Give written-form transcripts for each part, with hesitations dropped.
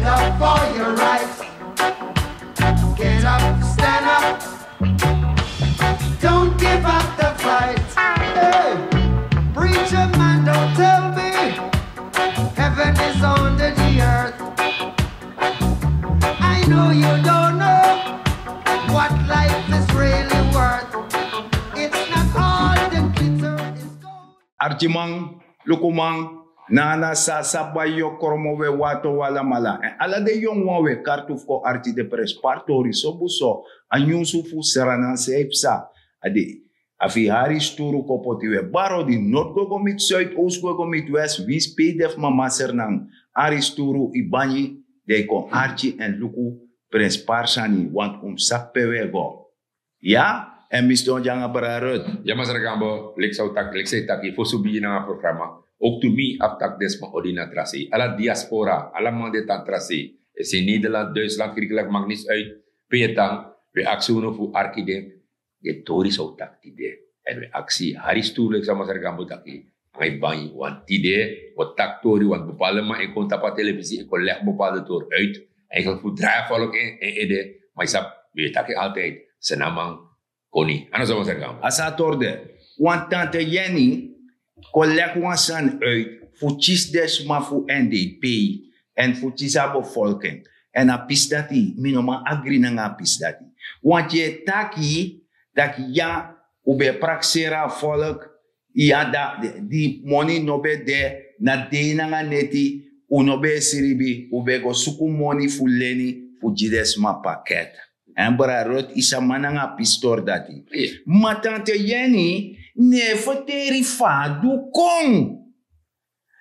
up for your rights. Get up, stand up. Don't give up the fight. Hey, preacher man, don't tell me heaven is under the earth. I know you don't know what life is really worth. It's not all the glitter is gold. Archimang, lukumang, nana sa sabayo koromowe wato wala mala. En ala de yung wawe kartuf ko arti de pres partori sobuso anyusu fu seranan seipsa. Adi, afi hari sturu ko potiwe baro di not go gomit zuid, oost go gomit west, wis pdf mama sernang. Ari sturu ibani de ko archi en luku pres parsani want sakpewe go. Ja? En misdoen janga berarut. Ja, mas regambo, leksay taki, fosubi na nga programa. Ook to me aftak desma ordina trasi. Ala diaspora, ala mga detan trasi. In Nederland, Duitsland, Griekenland, mag niet uit. Petang, we actie voor arkide. De tori zou tak tide. En we actie, haris toerlijk sa mas regambo taki. Ngay banyi, want tide, wat tak tori, want bepaalde man, ik kon tapa televisie, ik kon leg bepaalde toer uit. En ik kon voor draaivolk in ede. Maar ik sap, we taki altijd, senamang, koni. Ano sa mas regambo? Asa torde, want tante Jenny, collect wansan uit, voor chisdes maar voor NDP, en voor chisabevolking. En a pisdati, minoma agri na nga pisdati. Want je taki, dat ja, ube praxera volk, ja da, die money nobe de, na de na nga neti, unobe siribi, ube go suku money voor leni, voor jides ma pakket. En brarot isa mananga pistor dati. Maar tante Jenny, nee, verteri fa du kong.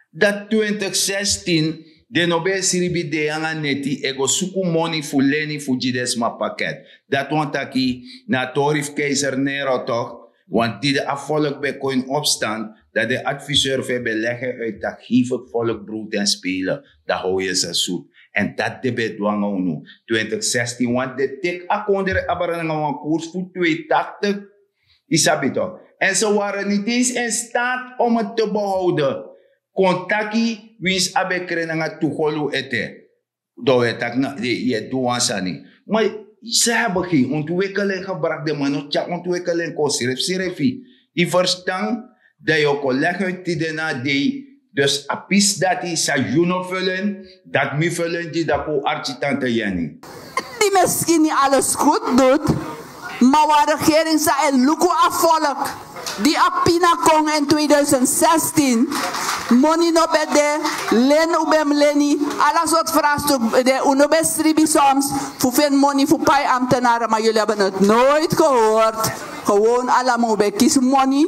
Dat 2016, de nobe siribi de anga neti, ego suku money fu leni fu jides ma pakket. Dat want aki, na Torif Keizer Nero toch, want die de afvolk bij koin opstand, dat de adviseur veel beleggen uit dat hevig volk brood en spelen, dat hou je ze zoet. En dat debat dwanga unu. 2016, want de tek akonder abaranga wan koers voor 280, isabi toch. En ze waren niet eens in staat om het te behouden. Kontaki wins abekre nga tukholu ete. Doe tak na je douansani. Maar ze hebben geen ontwikkeling gebracht. De man tjak ontwikkeling ko sirefi. I verstaan dat je collega uit die na de. Dus apis dat is sa juno vullen, dat mi vullen die dat ko architante Jenny. Die misschien niet alles goed doet, maar waar de regering zei en luku afvolk. Die apina kong in 2016, money no bede, len ubem leni, alles wat vraagstuk de unobe stribi soms, voor veel money voor pai ambtenaren, maar jullie hebben het nooit gehoord. Gewoon allemaal bij kies money.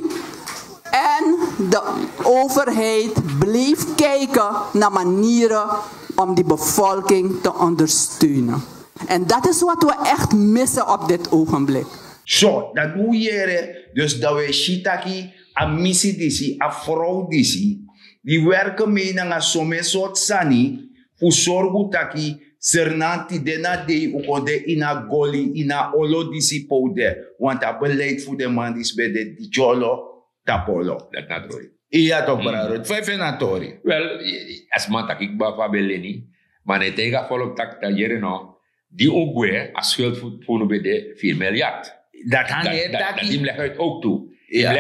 En de overheid bleef kijken naar manieren om die bevolking te ondersteunen. En dat is wat we echt missen op dit ogenblik. Zo, dat doe je. Dus dat we shitaki, a missie disi, a vrouw disi, die werken mee naar zo'n soort sani, voor zorgen taki, sernanti dena de ukode ina goli, ina olo disi pode. Want dat beleid voor de man is bij de dijolo. Tapolo. Dat natori. Iya toch, braro. Vijf natori. Wel, as man tak ik ba fa beleni, maar net tega volk tak ta jere no, die ogwe as schuld voor de 4 miljard. Dat hangt dat die leg uit ook toe. Ja.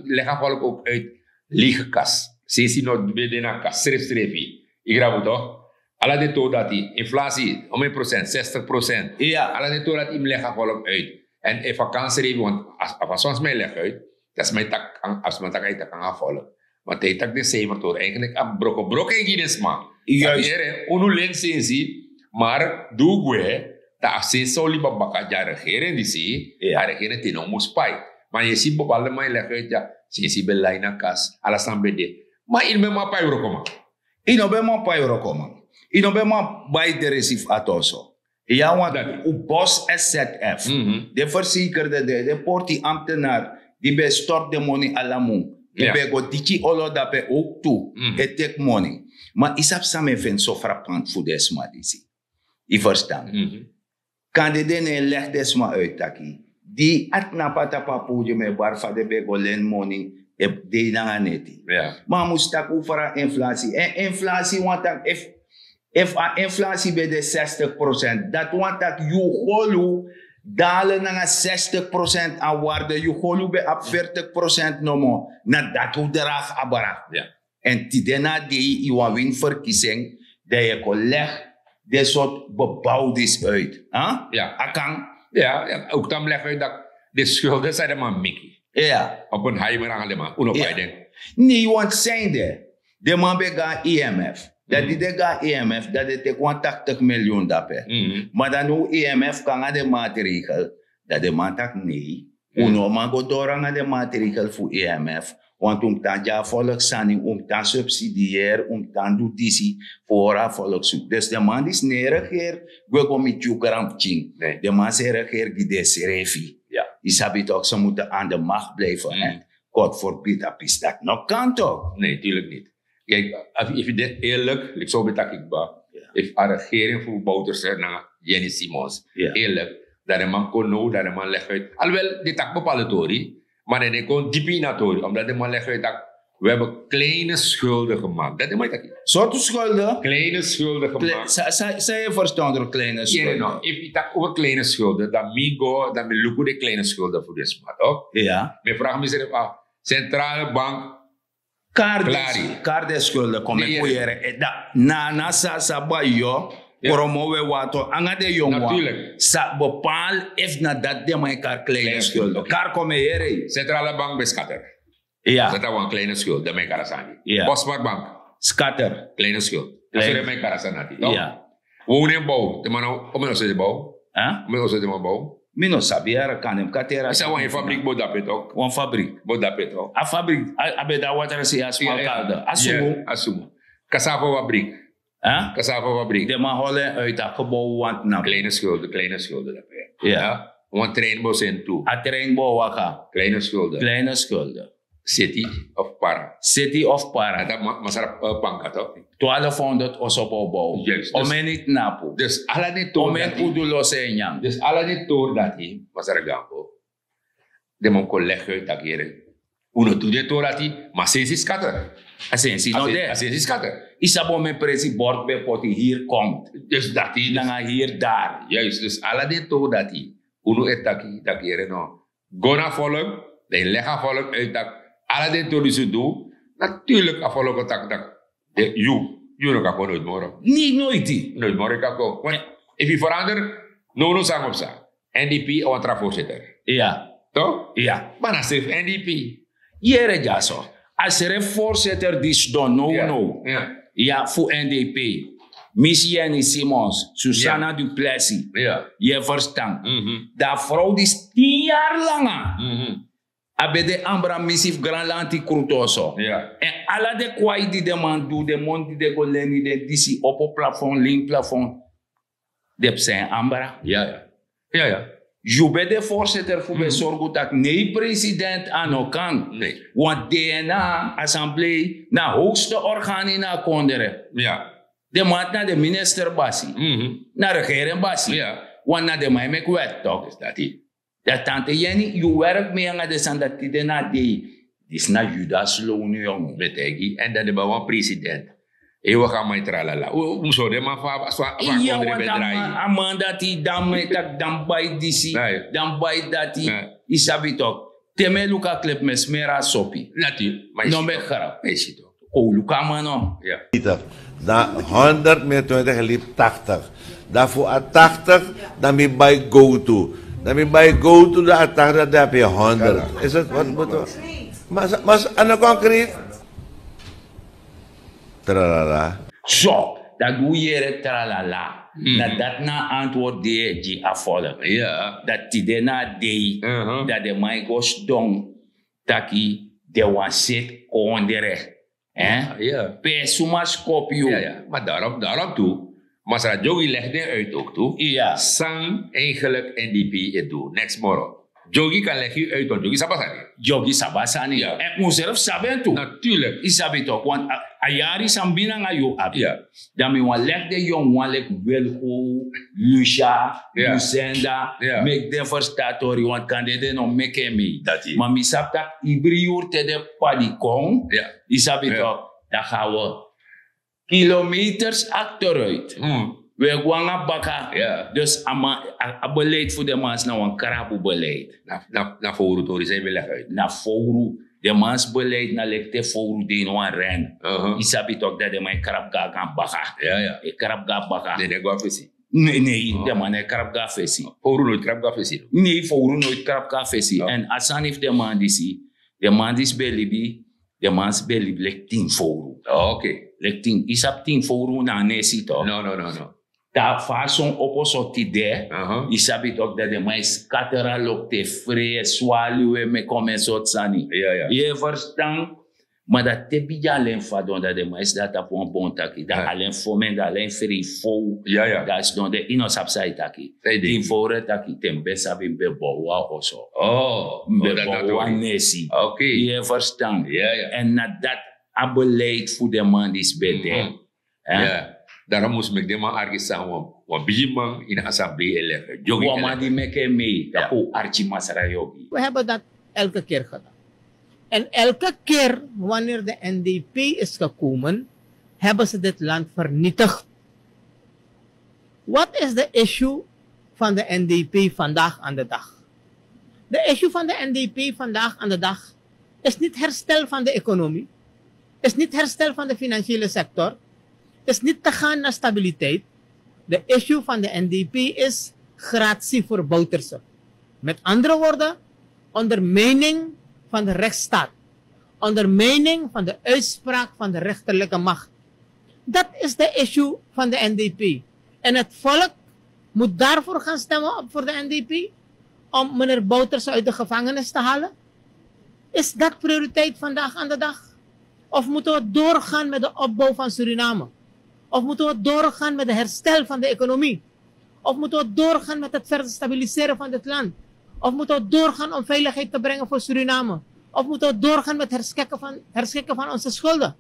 Leg volk ook uit lege kas. Sesi no bede na kas, strefi. Ik rabu toch? Alla de to dat die inflatie om 1%, 60%. Ja. Alla de to dat die leg volk uit. En in vakantie want als soms mij leg uit. Dat is mijn tak, als mijn tak uit kan afvallen. Want hij tak de zeven door eigenlijk aan brok en guinness man. Juist. Unu len sensi, maar doe we dat als ze zo liever bakken ja regeren die zie, ja regeren die no moest pai. Maar je ziet bepaalde mij leggen uit ja, sensi belaina kas, alles aan bede. Maar in mijn pai rokoma. In mijn pai rokoma. In mijn bij de receive atoso. Ja, want op bos SZF, de verzekerde, de portie ambtenaar. Die be stort de money alamu. Die be go dichi olo da be ook toe. Het take money. Maar isap samen vind so frappant voor desma disi. I verstaan. Kan de dene leg desma uit taki. Die at na patapapu je me barfa de be go len money. E de na neti. Maar moest tak ufara inflatie. En inflatie want if if a inflatie bij de 60%, dat want dat je golu dalen naar 60% aan waarde, je golu bij op 40% no more, na dat hoe draag abara. Ja. En tidena die je win verkiezing, dat je kon leg dit soort bebouwdes uit. Huh? Ja. Akang? Ja, ook dan leggen we dat de schulden zijn maar Mickey. Ja. Op een heimer aan de man, onopleiding. Nee, want zijn de man bega IMF. Dat die de IMF, dat is de 80 miljoen daarbij. Maar dan nu IMF kan aan de maatregel, dat de man tak nee. Uno man go door aan de maatregel voor IMF. Want dan ja volkszaning, dan subsidiëren, dan doet die voor haar volkszoek. Dus de man is niet regeer, we gaan met je krampching. De man is regeer die de serefi. Ja. Die sabi toch, ze moeten aan de macht blijven. God forbid, dat is dat nog kan toch? Nee, tuurlijk niet. Kijk, als je dit eerlijk, ik zou betakik ba, if a regering voor Bouters naar Jenny Simons, eerlijk, dat de man kon nou, dat de man legt uit, alhoewel, dit tak bepaalde tori, maar dan kon diep in dat tori, omdat de man legt uit dat we hebben kleine schulden gemaakt. Dat is maar dat. Soorten schulden? Kleine schulden gemaakt. Zij je verstaan door kleine schulden? Ja, no. If je tak over kleine schulden, dan me lukken de kleine schulden voor deze maat, toch? Ja. Me vraag me zelf, centrale bank, Kaarde schulden kom ik koeieren. Na sa yo, promowe wato, anga de jongen. Natuurlijk. Sa bepaal if na dat de mij kleine schulden. Kar kom je centrale bank beskatter. Ja. Dat is een kleine schuld, dat mijn karasani. Ja. Bosmark Bank. Scatter. Kleine schuld. Dat is mijn karasani. Ja. Woningbouw. De man, om ons de bouw. Huh? Om ons de bouw. Mino sabiara kan hem katera. Is dat een fabriek bodapet ook? Een fabriek. Bodapet ook. A fabriek. Abe da water si asmal kalde. Asumu. Asumu. Cassava fabriek. Huh? Cassava fabriek. De man holen uit dat gebouw want na. Kleine schulden, kleine schulden. Ja. Want treinbouw zijn toe. A trainbouw waka. Kleine schulden. Kleine schulden. City of Para. City of Para. Dat masarap banka toch? 1200 osopobouw. Juist. Omen niet napu. Dus ala ni toor Omen dat hij. udulo senyang. Dus ala ni toor dat hij. Masarap gampo. De mon collega dat hier. Uno doet de toor dat hij. Maar sinds is scatter. Asensi no de. Sinds is scatter. Isabo me presi bord be poti hier komt. Dus dat hij. Nanga hier daar. Juist. Dus ala ni toor dat hij. Uno etaki dat hier no. Gona volk. De lega volk uit dat. Alla den toor die ze doen. Natuurlijk afvallen dat. You nog kan nooit more. Niet nooit die. Nooit more kan komen. Want if je verandert, no sang op sa. NDP of een voorzitter. Ja. Toch? Ja. Maar dan zegt NDP. Jere jaso. Als er een voorzitter die don no. Ja. Ja, voor NDP. Miss Jenny Simons, Susanna Duplessis. Ja. Je verstand. Dat vrouw die is 10 jaar lang. Abede ambra misif grand lanti krutoso. Ja. En alla de kwai die de man doet, de man die de goleni de disi op het plafond, link plafond. De zijn ambra. Ja. Ja, ja. Je de voorzitter voor bezorgen dat nee president aan elkaar. Nee. Want DNA, assemblee, na hoogste organen na konderen. Ja. De man naar de minister basi. Naar de regering basi. Ja. Want naar de mij met wet toch. Dus dat hij. Dat tante Jenny, je werkt mee aan de zand dat die na die is na Judas loon jong. Met Egi. En dan de bouw president. En we gaan met tralala. Hoe zou de man van ja, want Amanda die dan met dat dan bij die dan bij dat die isabi toch. Teme luka klep met smera sopi. Natuurlijk. No me garap. Is het ook. Oh, luka mano. Ja. Dan 100 met 20 liep 80. Daarvoor aan 80, dan ben je bij go-to. Dan ben je bij go-to de 80, dan heb je 100. Is het wat moeten we? Maar aan concreet? Tralala. Zo, dat doe je tralala. Dat na antwoord die afvallen. Ja. Dat die na die, dat de mij goes dong, taki de wanset kondere. Ja. Pe sumas kopio. Ja. Maar daarom toe. Maar ze Jogi legde uit ook toe. Ja. Sang eigenlijk NDP het doen. Next morgen. Jogi kan leggen uit, want Jogi Sabasani. Jogi Sabasani. Ja. En mezelf saben toe. Natuurlijk. Isabi toch, want ayari sambina nga yo abi. Ja. Dan mi wan leg de jong wan lek Welko, Lucia, Ja. Lucenda, Ja. make them verstatori, want kan de no make me. Dat is. Maar mi sap tak ibri te de padikong. Ja. Isabi Ja. toch, dan gaan we kilometers achteruit. We gaan baka. Ja. Dus een beleid voor de mens nou een karabu-beleid. Na voren door zijn we leg uit. Na voru, de mens beleid na lekte voru die no een ren. Isabi toch dat de man karab gaan baka. Ja. E karab gaan baka. Nee, ik ga visie. Nee, de man karab gaan visie. Voren nooit krap ga visie. Nee, voru nooit karab gaan visie. En asan if de man disi, de man dis belibi, de mans belibi lek 10 voru. Oké. Lek 10. Isap 10 voru na nesi toch. No. Da façon opposite idee, isabi toch dat de mais scatteral op te vrije swallow me komen soort sani. Ja. Je verstaan, maar dat te bija alleen vadon dat de mais dat op een bon taki, dat alleen fomen, dat alleen free fou, Ja. dat is dan de inosapsai taki. Die voor taki tembe sabi be boa also. Be boa nesi. Oké. Je verstaan. Ja. En nadat abeleid voor de man is bede. Ja. Daarom moest ik de man ergens samen, wat bijman in de assemblee leggen. Wama die meke mee, dat ko Archie Masara Yogi. We hebben dat elke keer gedaan. En elke keer wanneer de NDP is gekomen, hebben ze dit land vernietigd. Wat is de issue van de NDP vandaag aan de dag? De issue van de NDP vandaag aan de dag is niet herstel van de economie, is niet herstel van de financiële sector, is niet te gaan naar stabiliteit. De issue van de NDP is gratie voor Bouterse. Met andere woorden, ondermijning van de rechtsstaat. Ondermijning van de uitspraak van de rechterlijke macht. Dat is de issue van de NDP. En het volk moet daarvoor gaan stemmen voor de NDP. Om meneer Bouterse uit de gevangenis te halen. Is dat prioriteit vandaag aan de dag? Of moeten we doorgaan met de opbouw van Suriname? Of moeten we doorgaan met het herstel van de economie? Of moeten we doorgaan met het verder stabiliseren van dit land? Of moeten we doorgaan om veiligheid te brengen voor Suriname? Of moeten we doorgaan met herschikken van onze schulden?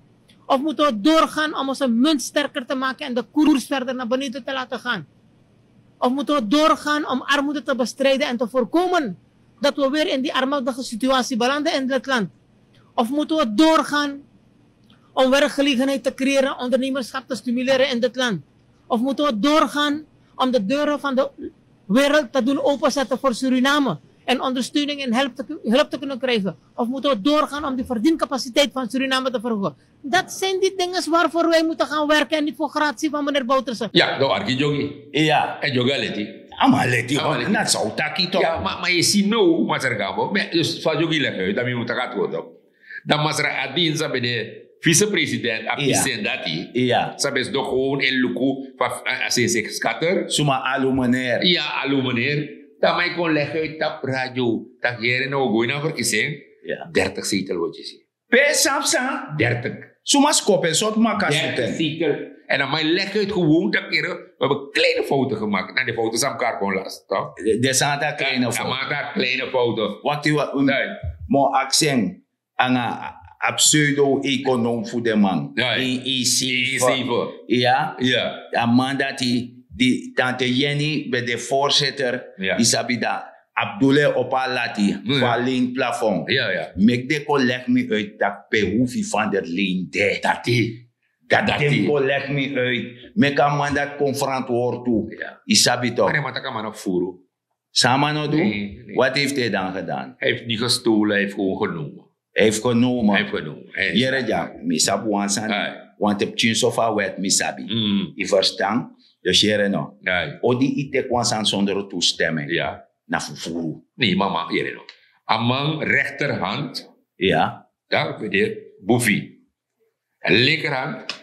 Of moeten we doorgaan om onze munt sterker te maken en de koers verder naar beneden te laten gaan? Of moeten we doorgaan om armoede te bestrijden en te voorkomen dat we weer in die armoedige situatie belanden in dit land? Of moeten we doorgaan om werkgelegenheid te creëren, ondernemerschap te stimuleren in dit land? Of moeten we doorgaan om de deuren van de wereld te doen openzetten voor Suriname en ondersteuning en hulp te kunnen krijgen? Of moeten we doorgaan om de verdiencapaciteit van Suriname te verhogen? Dat zijn die dingen waarvoor wij moeten gaan werken en niet voor gratie van meneer Bouterse. Ja, dat arki jogi. Ja. En jogi leti. Amaleti, dat zou taki toch. Ja, maar je ziet nou, maar er gaan we. Dus van jogi leggen, dat we moeten gaan worden. Dan mas er adin sa de vice-president apisen dati. Ja. Sabes do gewoon in luku van zich scatter. Suma alu meneer. Ja, alu meneer. Dan mij kon leggen uit dat radio. Dat hier nou gooi naar verkiezing. Ja. 30 zetel wat je ziet. Pesapsa. 30. Suma skopen soort 30 makasuten. zetel. En dan mij leggen uit gewoon dat keer. We hebben kleine foto gemaakt. En die foto's aan elkaar kon lasten. Toch? De Santa kleine Ja, foto. maak daar kleine foto. Wat u Nee. mo accent anga pseudo-econoom voor de man. Ja, ja. EEC. voor. Ja. Ja. Een man dat die tante Jenny bij de voorzitter Ja. Isabida Abdoulaye Opalati Ja. van Leen Plafond. Ja. Mek de colleg me uit dat pehoefie van de Leen de. Dat tempo leg me uit. Mek een man dat confront toe. Ja. Isabito. Maar hij moet dat maar nog voeren. Samen nou doen? Nee. Wat heeft hij dan gedaan? Hij heeft niet gestolen, hij heeft gewoon genomen. Hij heeft genomen. Hij heeft genomen. Jere ja, misabu wansan. Ja. Want heb tien sofa wet misabi. Je verstaan? Dus jere no. Ja. Odi ite wansan zonder toestemming. Ja. Na fufuru. Nee, mama, hier nog. Amang rechterhand, Ja. daar weet je, boefie. En linkerhand,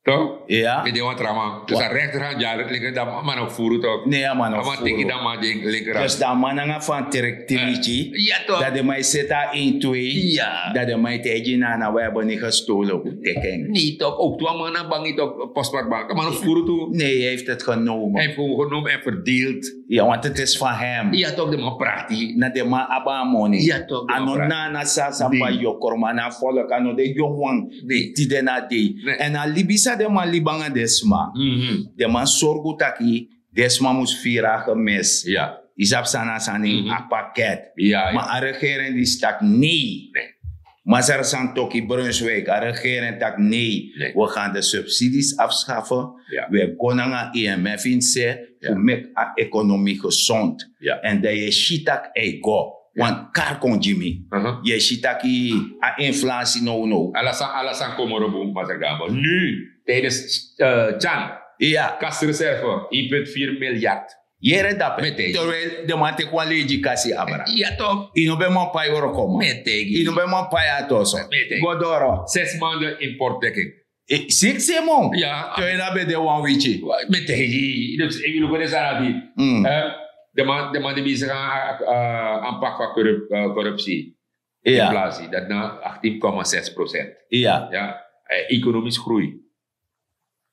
toch? Ja. Weet je wat rama? Dus aan rechterhand, ja, linkerhand, maar nog voeren toch? Nee, man. Maar tik je dan maar die linkerhand. Dus dat man nga van Tirichi. Ja, toch? Dat de mij zeta 1-2. Ja. Dat de mij tegen na we hebben niet gestolen. Hoe teken. Nee, toch? Ook toen man aan bang toch postbankbank. Maar nog voeren toe. Nee, hij heeft het genomen. Hij heeft gewoon genomen en verdeeld. Ja, want het is van hem. Ja, toch? De man praat die. Na de ma aba money. Ja, toch, de Ano man na na sa sa Nee. pa yokorma na volk ano de jongwang Nee. ti de na de. Nee. En a libisa de man libanga desma. De man sorgu taki desma mus vira gemis. Ja. Isap sana sani a pakket. Ja, Maar ja. a regering die stak nee. Nee. Mazar Santoki Brunswijk, de regering dat nee, we gaan de subsidies afschaffen. Ja. We gaan naar IMF in se, Ja. we maken de economie gezond. Ja. En dat je shitak ego. Want kar kon Jimmy. Je shitaki a inflatie no. Alasan Komorobo, Mazagamo. Nu, tijdens Chan, Ja. kasreserve, 1,4 miljard. Jere dat Meteen. terwijl de man te kwaleji kasi abra. Ja, toch? Ino be man pa yoro koma. Meteen. Ino be man pa ya toso. Meteen. Godoro. 6 maanden importdekking. 6 semon. Ja. Terwijl dat be de one wichi. Meteen. Dus ik wil ook eens aan die. De man die bezig aanpak van corruptie. Ja. Inflatie. Dat na 18,6%. Ja. Ja. Economisch groei.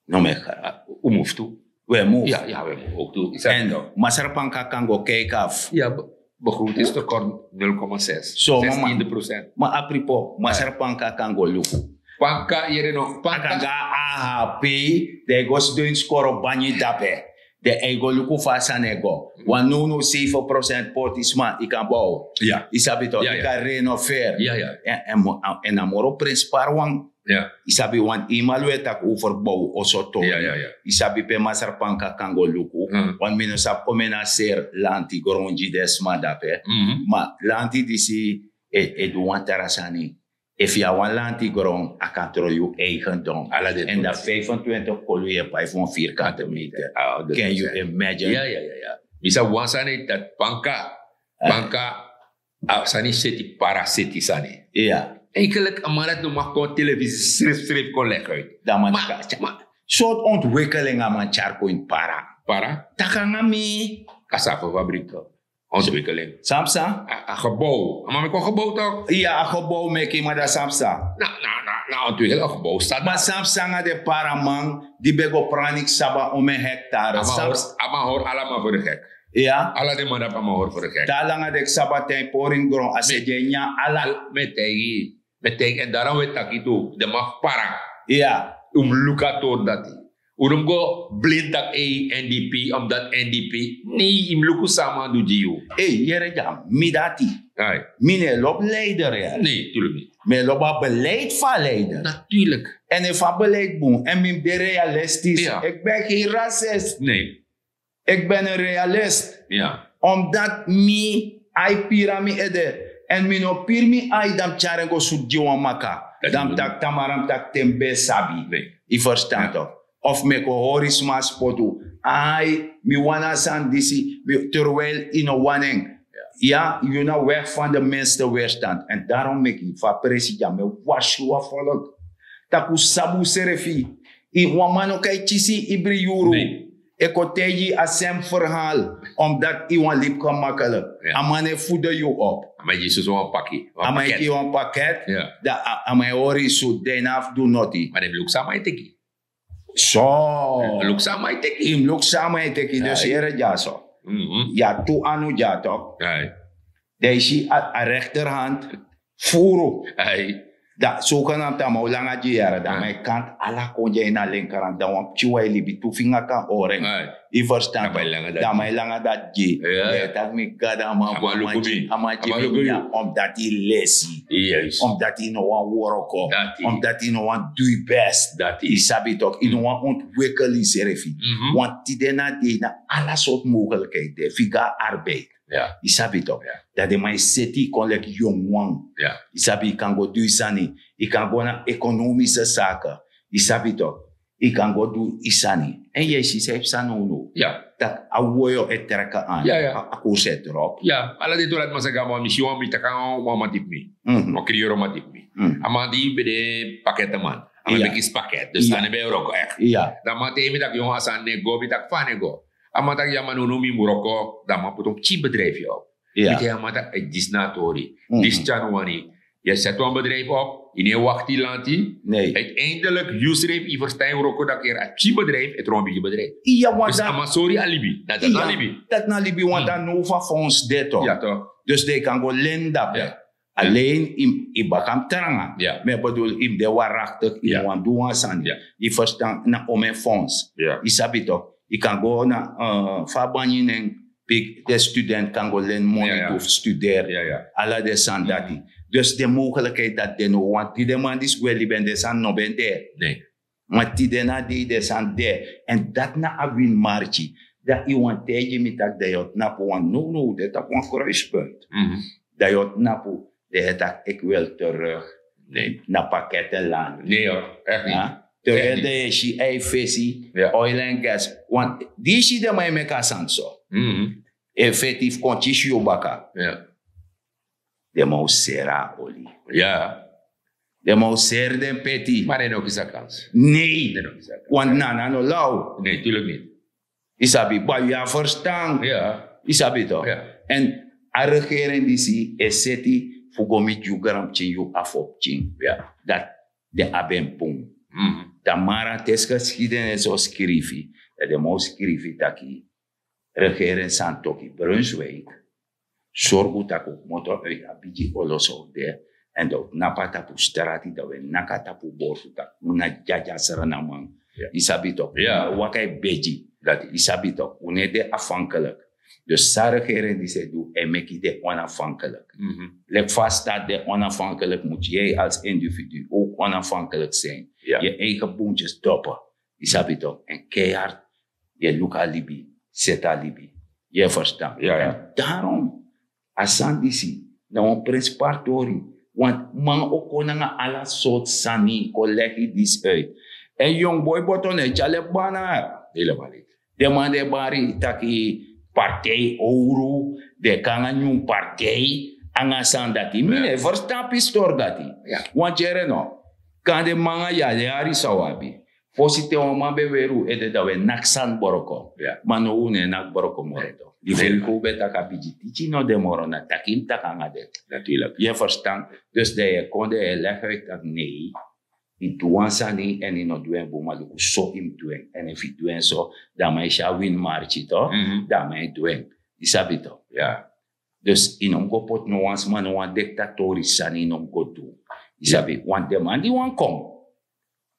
No me gara. Hoe moet toe? We move. Ja, we moeten ook toe. Is dat En nou? Masarpanka kan go kijken af. Ja, begrotingstekort 0,6. Zo, 16%. Maar apripo, Masarpanka kan go luku. Panka, hier nog. Panka. Kanga AHP, de gos doen score banyi dape. De ego luku fasa nego. Wan no 7% potisma i kan bouwen. Ja. Isabi to, Ja, i ja. kan renoveren. Ja. En amoro prins parwang. Ja. Isabi wan imalu tak over bouw osoto. Ja. Isabi pe Masarpanka kan go luku. Wan minusap omenacer lanti goronji desma dape. Maar lanti disi do wan terasani. If je wan lanti grond, a kan tro je eigendom. En dat 25 koluje bij van vierkante meter. Can you imagine? Ja. Bisa wansane dat panka sani seti parasiti sani. Ja. Eigenlijk amarat no mag kon televisie strip kon leggen uit. Dat man Maar soort ontwikkeling aan man charco in para. Takangami. kasafabriek. Ontwikkeling. Samsa? Een gebouw. Maar ik kon gebouw toch? Ja, een gebouw meki maar dat Samsa. Nou, ontwikkelen een gebouw staat Maar daar. Samsa nga de paramang die bego pranik saba om een hectare. Ama hoor allemaal voor de gek. Ja. Alla de man ama hoor voor de gek. Daar lang de sabaten porin grond as je nya ala. Metegi. En daarom weet ik itu. De mag para. Ja. Lukator dat. Urum go blind dat NDP omdat NDP. Nee, im luku sama do jiu. Jere jam, midati. Nee. Mine lop leider ja. Nee, tuurlijk niet. Me loop beleid van leider. Natuurlijk. En if van beleid boem. En min be realistisch. Ja. Ik ben geen racist. Nee. Ik ben een realist. Ja. Omdat mi ai pirami ede. En mi no pirmi ai dam charengo sudjiwa maka. Dam tak tamaram tak tembe sabi. Nee. I verstand toch? Of me ko horis mas potu. Ai, mi wana san disi. Terwijl in een wanning. Ja, je nou weg van de minste weerstand. En daarom make ik van president me washuwa volk. Taku sabu serefi. I wamano kai chisi ibri yuru. Nee. Ekoteji asem verhaal. Omdat i wan lip kan makkelen. Ja. Amane voeden je op. Maar je zo een pakje. Amai ki wan pakket. Ja. Da amai ori su denaf do noti. Maar de look sama iteki. So. Look sama iteki. Im look sama iteki. Dus ere jaso. Ja, tu anu jato. Nee. Deze a rechterhand furo. Hey. Da zogenaamd maulanga jere. Da mijn kant ala konje na linkerhand. Da wan chiwa libi tu finga kan oren. Hey. I verstand. Da mijn langa dat je. Ja. Dat mi gada ama Amalukubi. amaji. Omdat hij lesi. Yes. Omdat hij no wan woroko. Dat hij. Omdat hij no wan doe best. Dat I hij. sabi toch. I no wan ontwikkeling serefi. Want die dena die na alle soort mogelijkheden. Figa arbeid. Ja. Isabi toch? Ja. Dat de mij seti kon lek jong wang. Ja. Isabi kan go do isani. Ik kan go naar economische zaken. Isabi toch? Ik kan go do isani. En je ziet sanono. Ja. Dat awoyo eterka aan. Ja. Aku set erop. Ja. Alla dit torat masagama mission mi takang mama tipmi. No kriyo ma tipmi. Amadi bede paket man. Ama bekis paket. Dus dan be euro echt. Ja. Dan mate mi tak jong asan nego mi tak fanego. Amatak yamanunu mi muroko. Dan ma putok chi bedrijf op. Ja. Weet je, amatak disnatori. Dis Januari. Je zet een bedrijf op. In je wacht die lanti. Nee. Uiteindelijk, Yusref, je verstaat Roko dat keer het chi bedrijf, het rombi bedrijf. Ja, want Dus amasori alibi. Dat is alibi. Dat na libi, want dan Nova Fonds dit toch? Ja, toch? Dus die kan go lenda. Ja. Alleen in bakam teranga. Ja. Maar bedoel, in de waarachtig, in wan doen san. Ja. Je verstand na ome fonds. Ja. Je sabi toch? Je kan go na fabanyin de student kan go len money Ja. to studeren. Ja. Alla de sandati. Dus de mogelijkheid dat de no, want die man is wel die ben de san no ben de. Nee. Maar die de na die de san de. En dat na abin marchi. Dat iemand tegen me dat de jot napo, want no, dat is een kruispunt. Dat jot napo, dat ik wil terug. Nee. Naar pakkettenland. Nee hoor, echt niet. Ja? Terwijl de is ei visie, oil and gas. Want die is de mij met kasan zo. Effectief kontjes baka. Ja. De mau sera olie. Ja. De mau ser den petit. Maar nee, ook is een kans. Nee. Nee, ook is een kans. Want nana no lauw. Nee, tuurlijk niet. Isabi, maar ja verstaan. Ja. Isabi toch? Ja. En a regering die si eseti fugomit yu garam chin yu afop chin. Ja. Dat de aben pung. Tamara teska geschiedenis of skrifi. Dat de mau skrifi taki. Regering Santoki Brunswijk. Zorgu taku motor uit abiji oloso de. En dat napa tapu strati dat we naka tapu borfu tak. Una jaja serenamang. Isabi toch? Ja. Wakai beji. Dat isabi toch? Une de afhankelijk. Dus sa regering die ze doet, en make de onafhankelijk. Leg vast dat de onafhankelijk moet jij als individu ook onafhankelijk zijn. Ja. Je eigen boontjes doppen. Isabi toch? En keihard je luka libi, zeta libi. Je verstaat. Ja, ja. En daarom, asan disi, nou een principatori. Want man ook kon nga alla soort sani, collegi dis uit. En jong boy botone, chale bana. Helemaal niet. De man de bari taki partij ouro, de kanga partij, anga san dati. Mine, verstaan pistor dati. Ja. Want jere no, kan de manga ya de ari sawabi. Fosite o man beweru ede da we naksan boroko. Ja. Mano une nak boroko moroto. Die velko beta kapiji tichi no de morona takim takanga de. Natuurlijk. Je verstaan. Dus de je konde leg uit dat nee. Die doen sani en in doen bomalu so im doen. En if you doen so, dan mij sha win marchi to. Dan mij doen. Isabito. Ja. Dus in om go pot no wans man no dictatori sani in om go do. Isabi, want de man die wan kom.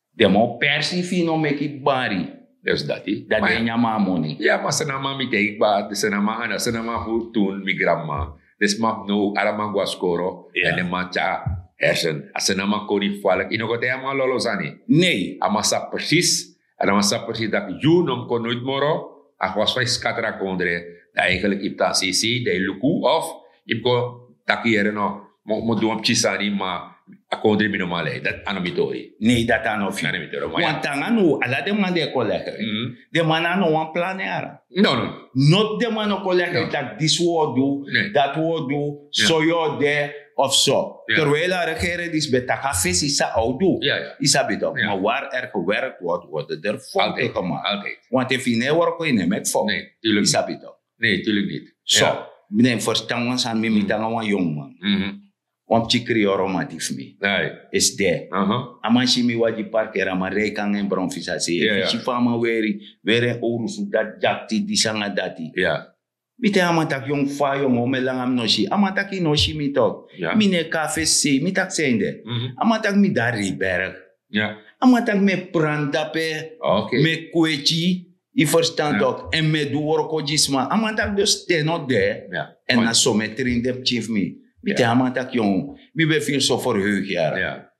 De mo persi fino meki bari. Dus dat is. Dat de nyama money. Ja, maar ze nama mi take ba, ze nama ana, ze nama fu toen mi grandma. Dus ma no alamang waskoro en de matcha hersen. As ze nama koni falak, ino te ama lolo sani. Nee. Ama sa precies, en ama sa precies dat you nom kon nooit moro, ach was vai skatra kondre, da eigenlijk ipta sisi, de luku of ipko takiere no, mo duam chisani ma akondre minomale, dat anamitori. Nee, dat aan of je. Anamitori. Want dan anu, ala de man de collega. De man anu wan planeara. No. Not de man collega dat this woord do, dat woord do, so yo de of zo. Terwijl de regering is betaka fesi sa oudu. Isabi toch. Maar waar er gewerkt wordt, worden er fouten gemaakt. Altijd. Want if je niet werkt, kun je niet met fouten. Nee, tuurlijk niet. Isabi toch. Nee, tuurlijk niet. Zo. Nee, verstaan we aan me met een jongman. Want je creëert romantief mee. Nee. Is there. Amanshi mi waji parkera ma rekang en bronfisasi. Si fama weri orusu dat jakti di sanga dati. Ja. Mite amatak yung fa yung omelang am noshi. Amatak inoshi mi tok. Mine kafe si mi tak sende. Amatak mi dari berg. Ja. Amatak me prandape. Okay. Me kwechi. I verstand ook. En me du worko jisma. Amatak dus teno de. En na sometrin de chief mi. Mite amatak yung. Mi be veel so verheug jaren. Ja.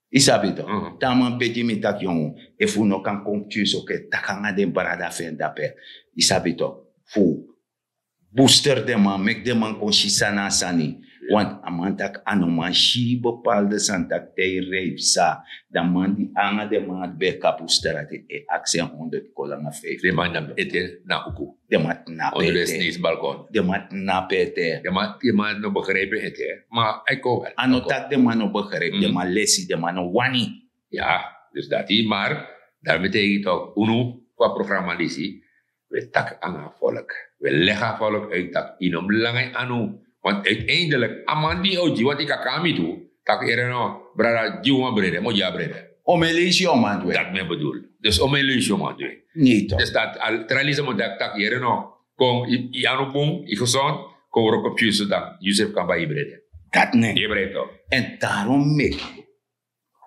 Isabi toch? Tama beetje mi tak yung. If uno kan comptuus oké. Takanga den barada fen dape. Isabi toch? Fu. Booster de man, make de man consisana sani. Want amantak anoman shi bepaalde santak te reipsa. Dan man die anga de man be kapusterate e accent 100 kolanga 5. De man nam ete na uku. De man na pete. Onder de sneesbalkon. De man na pete. De man no begrepen ete. Maar ik kom wel. Anotak de man no begrepen. De man lesi, de man no wani. Ja, dus dat is. Maar daarmee tegen toch uno qua programma lisi. We tak aan volk. We leggen volk uit dat in een lange anu. Want uiteindelijk, amandi oji, wat ik akami toe, tak ereno, brada, jiwa brede, moja brede. Omelisio man doe. Dat me bedoel. Dus omelisio man doe. Niet toch. Dus dat, tralisme dat tak ereno, kom, i anu boom, i gezond, kom er ook op juist dat, Joseph kan bij brede. Dat nee. Je brede toch. En daarom mek,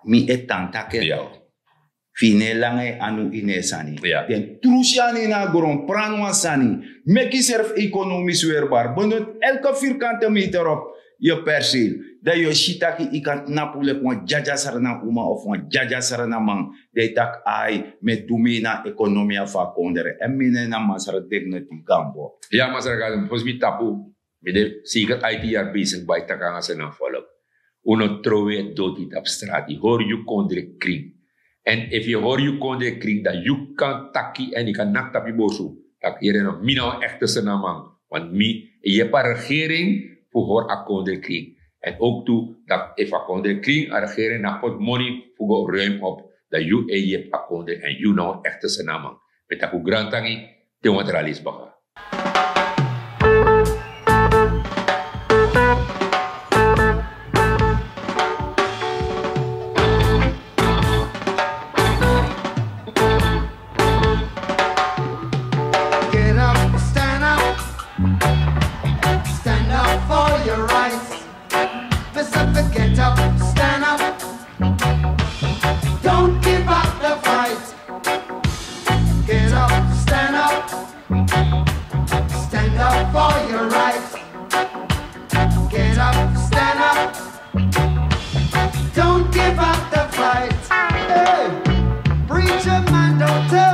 mi etantake toch. Fine lange anu inesani. Den trusiani na gron pranwa sani. Meki serf economisch weerbaar. Benut elke vierkante meter op je perceel. dat je shitaki ikan napule kwa jaja sarana uma of kwa jaja sarana man de tak ai met dumina economia fa kondere en mine na masara dignity gambo. Ja, maar ze gaan volgens mij tapu. Met de zeker ITR bezig bij takanga ze na volk. Uno trove dotit op straat. Hoor je kondre kring. En if je hoor je kondre kring dat je kan taki en je kan naktapi bosu. Dat hier nog mina echte senamang. Want je hebt een regering voor hoor akondre kring. En ook toe dat if akondre kring een regering na pot money voor ruim op. Dat je hebt akondre en je nou echte senamang. Met dat grantangi te materialis baga. Don't give up the fight. Hey, preacher man, don't tell